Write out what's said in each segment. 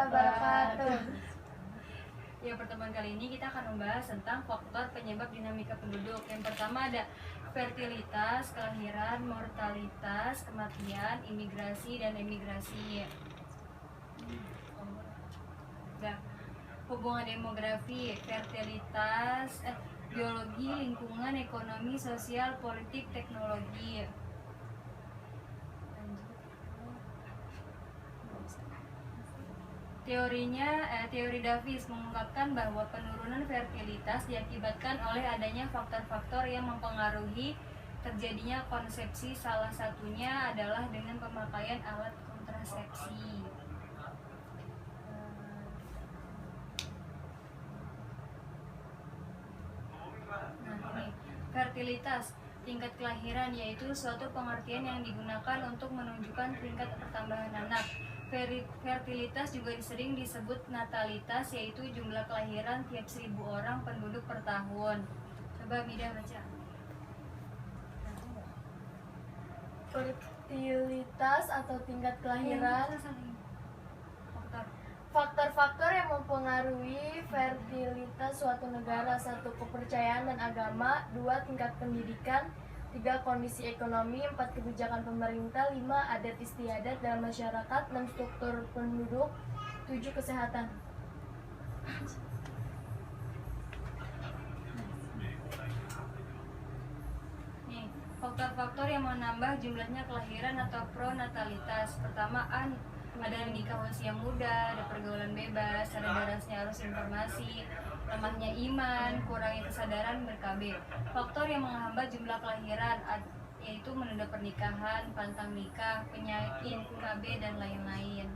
wabarakatuh. Ya, pertemuan kali ini kita akan membahas tentang faktor penyebab dinamika penduduk. Yang pertama ada fertilitas, kelahiran, mortalitas, kematian, imigrasi, dan emigrasi. Nah, hubungan demografi, fertilitas, biologi, lingkungan, ekonomi, sosial, politik, teknologi. Teori Davis mengungkapkan bahwa penurunan fertilitas diakibatkan oleh adanya faktor-faktor yang mempengaruhi terjadinya konsepsi. Salah satunya adalah dengan pemakaian alat kontrasepsi. Fertilitas, tingkat kelahiran, yaitu suatu pengertian yang digunakan untuk menunjukkan tingkat pertambahan anak. Fertilitas juga sering disebut natalitas, yaitu jumlah kelahiran tiap 1000 orang penduduk per tahun. Coba Mida baca. Fertilitas atau tingkat kelahiran, faktor-faktor yang mempengaruhi fertilitas suatu negara: 1. Kepercayaan dan agama, 2. Tingkat pendidikan, 3. Kondisi ekonomi, 4. Kebijakan pemerintah, 5. Adat istiadat dalam masyarakat, 6. Struktur penduduk, 7. Kesehatan. Faktor-faktor yang menambah jumlahnya kelahiran atau pronatalitas. Pertama, ada nikah usia muda, ada pergaulan bebas, ada derasnya arus informasi, lemahnya iman, kurangnya kesadaran ber-KB. Faktor yang menghambat jumlah kelahiran yaitu menunda pernikahan, pantang nikah, penyakit, KB, dan lain-lain.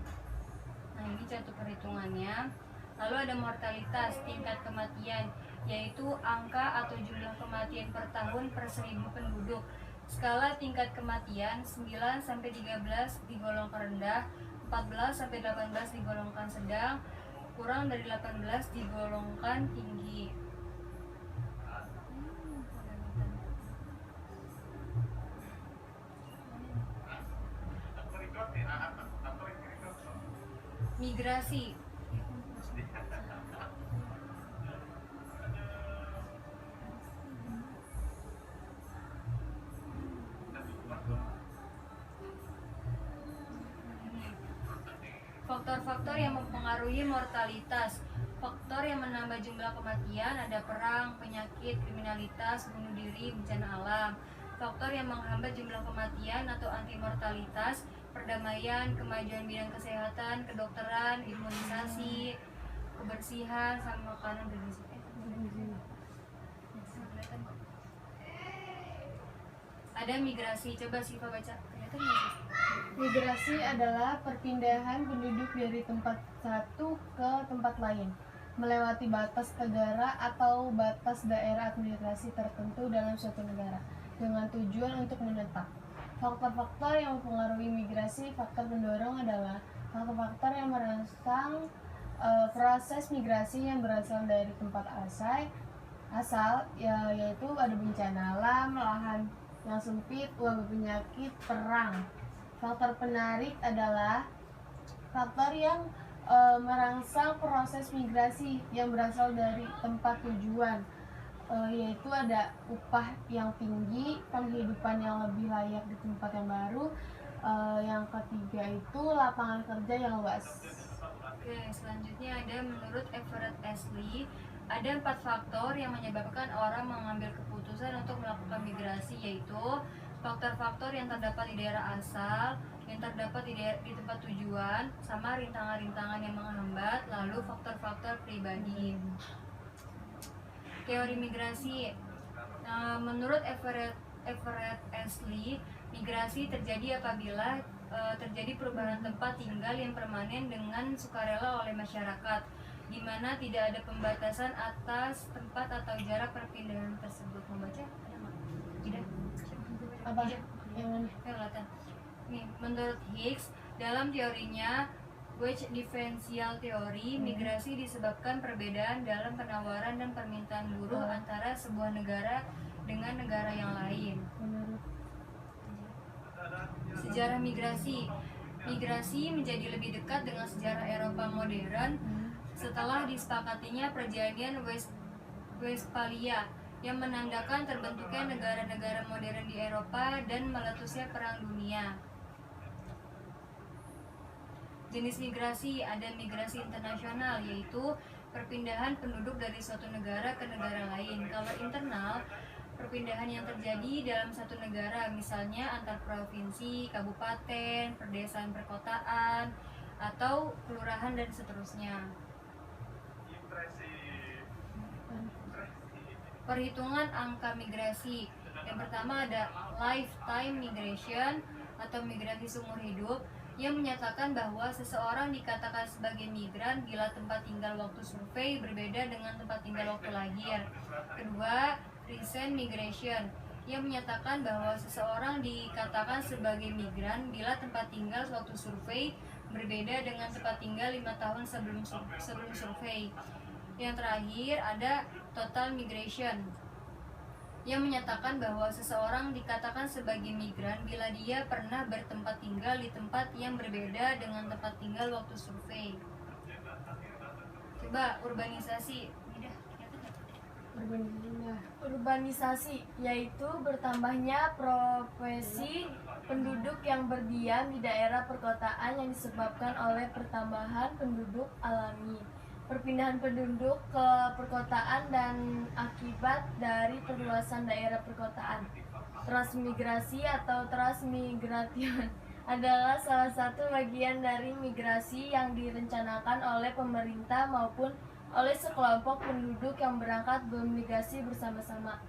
Nah, ini contoh perhitungannya. Lalu ada mortalitas, tingkat kematian, yaitu angka atau jumlah kematian per tahun per 1000 penduduk. Skala tingkat kematian 9-13 digolongkan rendah, 14-18 digolongkan sedang, kurang dari 18 digolongkan tinggi. Migrasi. Faktor-faktor yang mempengaruhi mortalitas. Faktor yang menambah jumlah kematian ada perang, penyakit, kriminalitas, bunuh diri, bencana alam. Faktor yang menghambat jumlah kematian atau anti-mortalitas, perdamaian, kemajuan bidang kesehatan, kedokteran, imunisasi, kebersihan, sama makanan bergizi. Ada migrasi, coba Siva baca. Migrasi adalah perpindahan penduduk dari tempat satu ke tempat lain, melewati batas negara atau batas daerah administrasi tertentu dalam suatu negara, dengan tujuan untuk menetap. Faktor-faktor yang mempengaruhi migrasi. Faktor pendorong adalah faktor-faktor yang merangsang proses migrasi yang berasal dari tempat asal, yaitu ada bencana alam, lahan yang sempit, wabah penyakit, perang. Faktor penarik adalah faktor yang merangsang proses migrasi yang berasal dari tempat tujuan, yaitu ada upah yang tinggi, penghidupan yang lebih layak di tempat yang baru. Yang ketiga itu lapangan kerja yang luas. Oke, selanjutnya ada menurut Everett Ashley, ada 4 faktor yang menyebabkan orang mengambil keputusan untuk melakukan migrasi, yaitu faktor-faktor yang terdapat di daerah asal, yang terdapat di tempat tujuan, sama rintangan-rintangan yang menghambat, lalu faktor-faktor pribadi. Teori migrasi. Menurut Everett Ashley, migrasi terjadi apabila terjadi perubahan tempat tinggal yang permanen dengan sukarela oleh masyarakat, di mana tidak ada pembatasan atas tempat atau jarak perpindahan tersebut. Membaca? Tidak. Apa? Menurut Higgs, dalam teorinya Wedge Differential Theory, migrasi disebabkan perbedaan dalam penawaran dan permintaan buruh antara sebuah negara dengan negara yang lain. Sejarah migrasi. Migrasi menjadi lebih dekat dengan sejarah Eropa modern setelah disepakatinya Perjanjian Westphalia yang menandakan terbentuknya negara-negara modern di Eropa dan meletusnya Perang Dunia. Jenis migrasi, ada migrasi internasional, yaitu perpindahan penduduk dari suatu negara ke negara lain. Kalau internal, perpindahan yang terjadi dalam satu negara, misalnya antar provinsi, kabupaten, perdesaan, perkotaan, atau kelurahan dan seterusnya. Perhitungan angka migrasi. Yang pertama ada lifetime migration atau migrasi seumur hidup, yang menyatakan bahwa seseorang dikatakan sebagai migran bila tempat tinggal waktu survei berbeda dengan tempat tinggal waktu lahir. Kedua, recent migration, yang menyatakan bahwa seseorang dikatakan sebagai migran bila tempat tinggal waktu survei berbeda dengan tempat tinggal 5 tahun sebelum survei. Yang terakhir ada total migration, yang menyatakan bahwa seseorang dikatakan sebagai migran bila dia pernah bertempat tinggal di tempat yang berbeda dengan tempat tinggal waktu survei. Coba urbanisasi. Urbanisasi yaitu bertambahnya profesi penduduk yang berdiam di daerah perkotaan yang disebabkan oleh pertambahan penduduk alami. Perpindahan penduduk ke perkotaan dan akibat dari perluasan daerah perkotaan. Transmigrasi atau transmigration adalah salah satu bagian dari migrasi yang direncanakan oleh pemerintah maupun oleh sekelompok penduduk yang berangkat bermigrasi bersama-sama.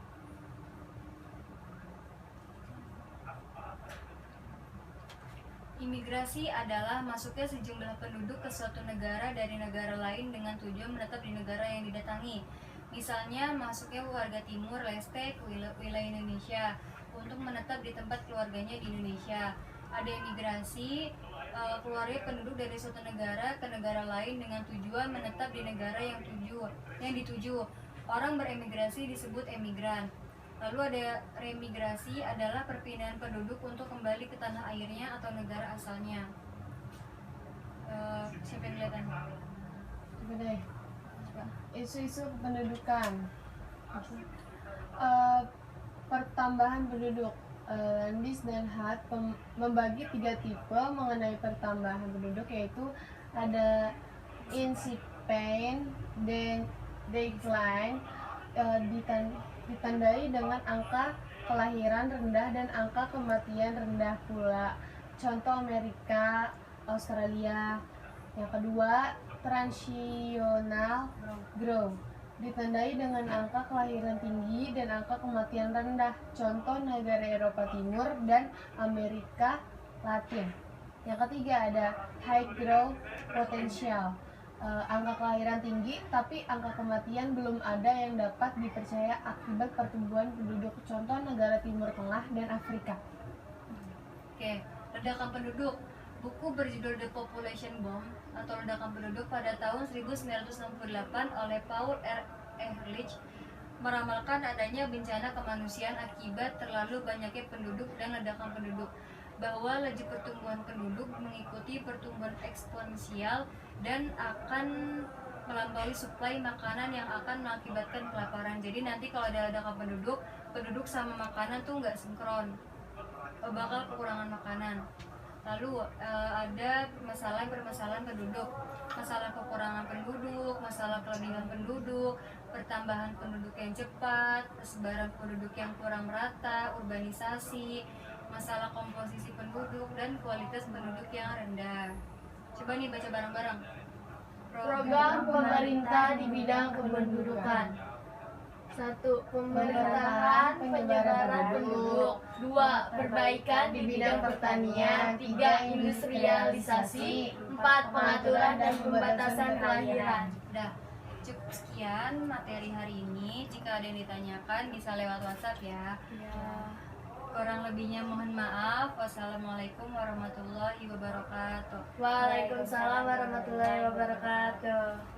Imigrasi adalah masuknya sejumlah penduduk ke suatu negara dari negara lain dengan tujuan menetap di negara yang didatangi. Misalnya, masuknya warga Timur Leste ke wilayah Indonesia untuk menetap di tempat keluarganya di Indonesia. Ada imigrasi keluarga penduduk dari suatu negara ke negara lain dengan tujuan menetap di negara yang dituju. Orang beremigrasi disebut emigran. Lalu ada remigrasi, adalah perpindahan penduduk untuk kembali ke tanah airnya atau negara asalnya. Siapa yang kelihatan? Coba deh. Isu-isu kependudukan. Pertambahan penduduk. Landis dan Hart membagi 3 tipe mengenai pertambahan penduduk, yaitu ada incipient, decline, ditandai dengan angka kelahiran rendah dan angka kematian rendah pula. Contoh Amerika, Australia. Yang kedua, transitional growth, ditandai dengan angka kelahiran tinggi dan angka kematian rendah. Contoh negara Eropa Timur dan Amerika Latin. Yang ketiga ada high growth potential, angka kelahiran tinggi tapi angka kematian belum ada yang dapat dipercaya akibat pertumbuhan penduduk. Contoh negara Timur Tengah dan Afrika. Oke, ledakan penduduk. Buku berjudul The Population Bomb atau ledakan penduduk pada tahun 1968 oleh Paul R. Ehrlich meramalkan adanya bencana kemanusiaan akibat terlalu banyaknya penduduk dan ledakan penduduk, bahwa laju pertumbuhan penduduk mengikuti pertumbuhan eksponensial dan akan melampaui suplai makanan yang akan mengakibatkan kelaparan. Jadi nanti kalau ada ledakan penduduk sama makanan tuh nggak sinkron, bakal kekurangan makanan. Lalu ada permasalahan penduduk, masalah kekurangan penduduk, masalah kelebihan penduduk, pertambahan penduduk yang cepat, persebaran penduduk yang kurang merata, urbanisasi, masalah komposisi penduduk, dan kualitas penduduk yang rendah. Coba nih baca bareng-bareng. Program pemerintah di bidang kependudukan. 1. Pemerintahan penyebaran penduduk. 2. Perbaikan di bidang pertanian. 3. Industrialisasi. 4. Pengaturan dan pembatasan kelahiran. Udah, cukup sekian materi hari ini. Jika ada yang ditanyakan bisa lewat WhatsApp ya. Kurang lebihnya mohon maaf. Wassalamualaikum warahmatullahi wabarakatuh. Waalaikumsalam warahmatullahi wabarakatuh.